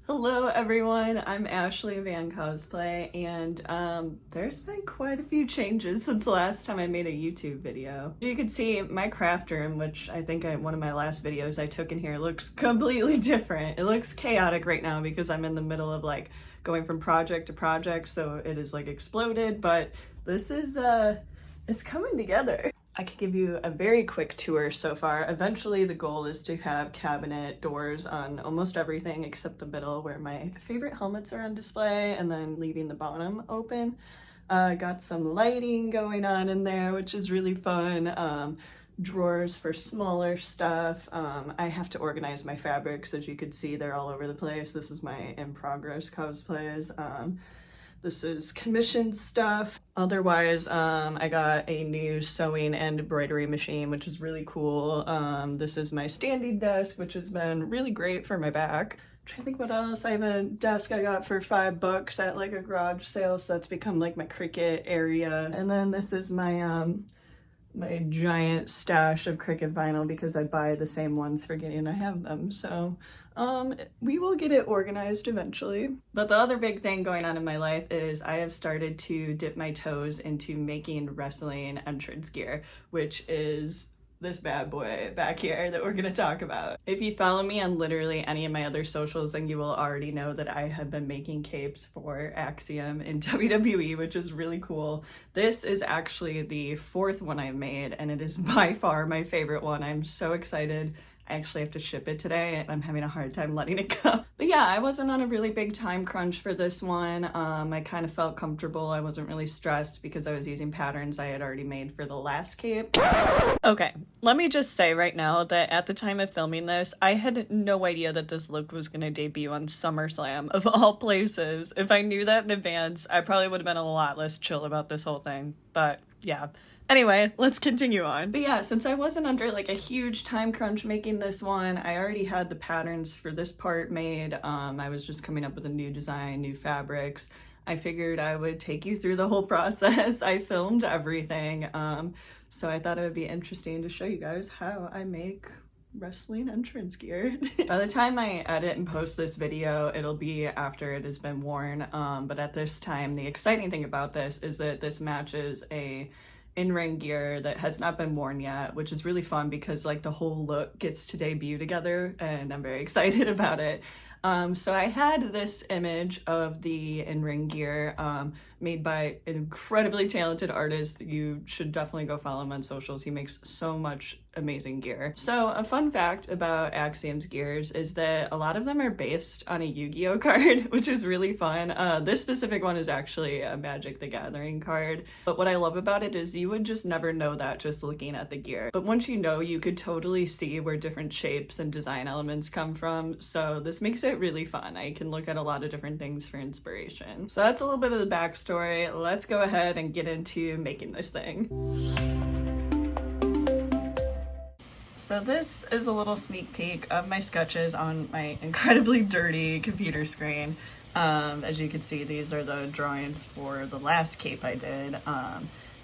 Hello everyone, I'm ashleyandcosplay, and there's been quite a few changes since the last time I made a YouTube video. You can see my craft room, which I think one of my last videos I took in here, looks completely different. It looks chaotic right now because I'm in the middle of like going from project to project, so it is like exploded, but this is it's coming together. I could give you a very quick tour so far. Eventually the goal is to have cabinet doors on almost everything except the middle where my favorite helmets are on display, and then leaving the bottom open. Got some lighting going on in there, which is really fun. Drawers for smaller stuff. I have to organize my fabrics. As you can see, they're all over the place. This is my in progress cosplays. This is commissioned stuff. Otherwise, I got a new sewing and embroidery machine, which is really cool. This is my standing desk, which has been really great for my back. I'm trying to think what else. I have a desk I got for $5 at like a garage sale, so that's become like my Cricut area. And then this is my my giant stash of Cricut vinyl because I buy the same ones forgetting I have them. So we will get it organized eventually. But the other big thing going on in my life is I have started to dip my toes into making wrestling entrance gear, which is this bad boy back here that we're going to talk about. If you follow me on literally any of my other socials, then you will already know that I have been making capes for Axiom in WWE, which is really cool. This is actually the fourth one I've made, and it is by far my favorite one. I'm so excited. I actually have to ship it today and I'm having a hard time letting it go. But yeah, I wasn't on a really big time crunch for this one. I kind of felt comfortable. I wasn't really stressed because I was using patterns I had already made for the last cape. Okay, let me just say right now that at the time of filming this, I had no idea that this look was going to debut on Summerslam, of all places. If I knew that in advance, I probably would have been a lot less chill about this whole thing. But yeah. Anyway, let's continue on. But yeah, since I wasn't under like a huge time crunch making this one, I already had the patterns for this part made. I was just coming up with a new design, new fabrics. I figured I would take you through the whole process. I filmed everything. So I thought it would be interesting to show you guys how I make wrestling entrance gear. By the time I edit and post this video, it'll be after it has been worn. But at this time, the exciting thing about this is that this matches a in-ring gear that has not been worn yet, which is really fun because like the whole look gets to debut together and I'm very excited about it. So I had this image of the in-ring gear made by an incredibly talented artist. You should definitely go follow him on socials. He makes so much amazing gear. So a fun fact about Axiom's gears is that a lot of them are based on a Yu-Gi-Oh card, which is really fun. This specific one is actually a Magic the Gathering card. But what I love about it is you would just never know that just looking at the gear. But once you know, you could totally see where different shapes and design elements come from. So this makes it really fun. I can look at a lot of different things for inspiration. So that's a little bit of the backstory. Let's go ahead and get into making this thing. So this is a little sneak peek of my sketches on my incredibly dirty computer screen. As you can see, these are the drawings for the last cape I did.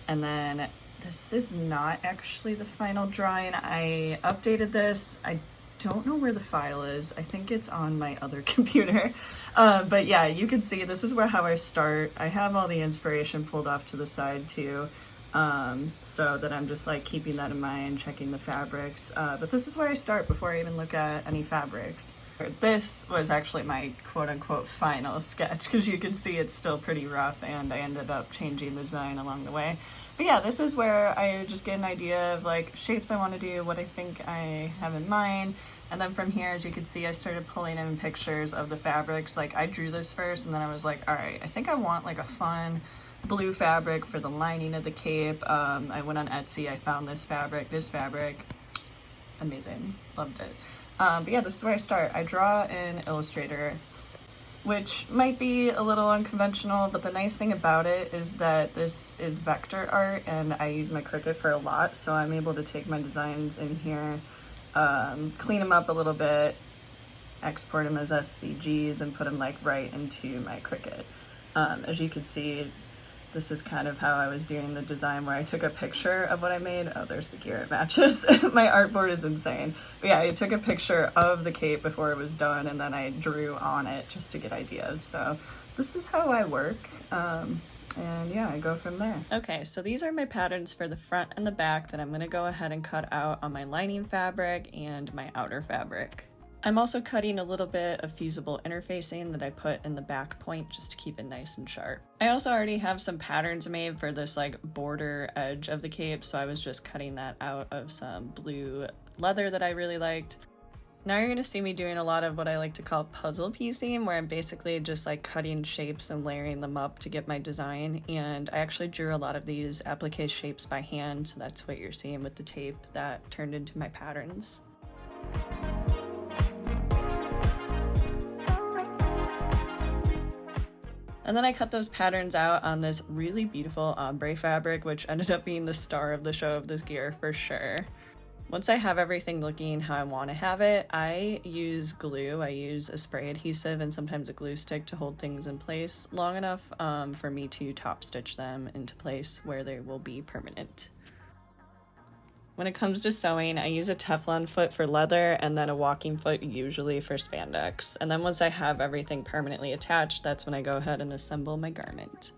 And then this is not actually the final drawing. I updated this. I don't know where the file is. I think it's on my other computer. But yeah, you can see this is how I start. I have all the inspiration pulled off to the side too. So that I'm just like keeping that in mind, checking the fabrics. But this is where I start before I even look at any fabrics. This was actually my quote-unquote final sketch because you can see it's still pretty rough and I ended up changing the design along the way. But yeah, this is where I just get an idea of like shapes I want to do, what I think I have in mind. And then from here, as you can see, I started pulling in pictures of the fabrics. Like I drew this first and then I was like, all right, I think I want like a fun blue fabric for the lining of the cape. I went on Etsy, I found this fabric, amazing, loved it. But yeah, this is where I start. I draw in Illustrator, which might be a little unconventional, but the nice thing about it is that this is vector art and I use my Cricut for a lot, so I'm able to take my designs in here, clean them up a little bit, export them as SVGs and put them like right into my Cricut. As you can see, this is kind of how I was doing the design, where I took a picture of what I made. Oh, there's the gear, it matches. My artboard is insane. But yeah, I took a picture of the cape before it was done, and then I drew on it just to get ideas. So this is how I work. And yeah, I go from there. Okay, so these are my patterns for the front and the back that I'm gonna go ahead and cut out on my lining fabric and my outer fabric. I'm also cutting a little bit of fusible interfacing that I put in the back point just to keep it nice and sharp. I also already have some patterns made for this like border edge of the cape, so I was just cutting that out of some blue leather that I really liked. Now you're gonna see me doing a lot of what I like to call puzzle piecing, where I'm basically just like cutting shapes and layering them up to get my design. And I actually drew a lot of these applique shapes by hand, so that's what you're seeing with the tape that turned into my patterns. And then I cut those patterns out on this really beautiful ombre fabric, which ended up being the star of the show of this gear for sure. Once I have everything looking how I want to have it, I use glue. I use a spray adhesive and sometimes a glue stick to hold things in place long enough for me to top stitch them into place where they will be permanent. When it comes to sewing, I use a Teflon foot for leather and then a walking foot usually for spandex. And then once I have everything permanently attached, that's when I go ahead and assemble my garment.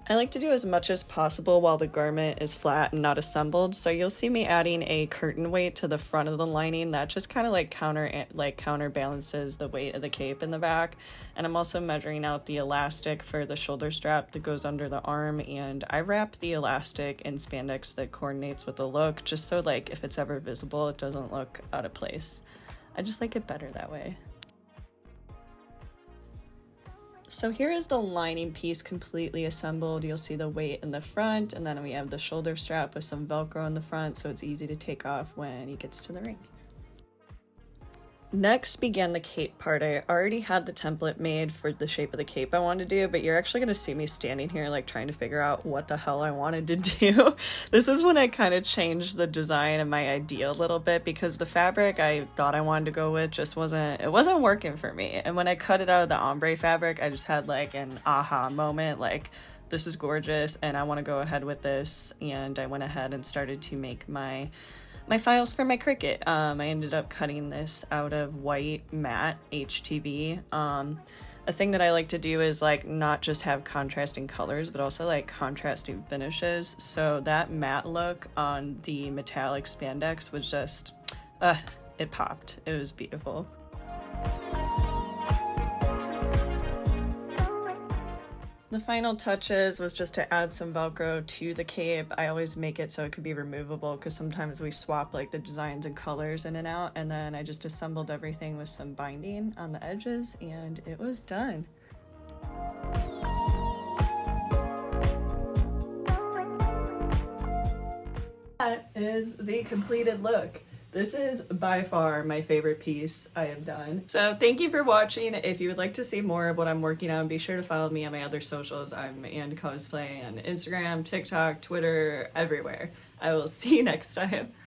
I like to do as much as possible while the garment is flat and not assembled, so you'll see me adding a curtain weight to the front of the lining that just kind of like counterbalances the weight of the cape in the back. And I'm also measuring out the elastic for the shoulder strap that goes under the arm, and I wrap the elastic in spandex that coordinates with the look, just so like if it's ever visible it doesn't look out of place. I just like it better that way. So here is the lining piece completely assembled. You'll see the weight in the front, and then we have the shoulder strap with some Velcro in the front, so it's easy to take off when he gets to the ring. Next began the cape part. I already had the template made for the shape of the cape I wanted to do, but you're actually going to see me standing here like trying to figure out what the hell I wanted to do. This is when I kind of changed the design and my idea a little bit, because the fabric I thought I wanted to go with just wasn't working for me. And when I cut it out of the ombre fabric, I just had like an aha moment, like this is gorgeous and I want to go ahead with this. And I went ahead and started to make my files for my Cricut. I ended up cutting this out of white matte HTV. A thing that I like to do is like not just have contrasting colors, but also like contrasting finishes. So that matte look on the metallic spandex was just, it popped. It was beautiful. The final touches was just to add some Velcro to the cape. I always make it so it could be removable because sometimes we swap like the designs and colors in and out, and then I just assembled everything with some binding on the edges and it was done. That is the completed look. This is by far my favorite piece I have done. So thank you for watching. If you would like to see more of what I'm working on, be sure to follow me on my other socials. I'm @cosplay on Instagram, TikTok, Twitter, everywhere. I will see you next time.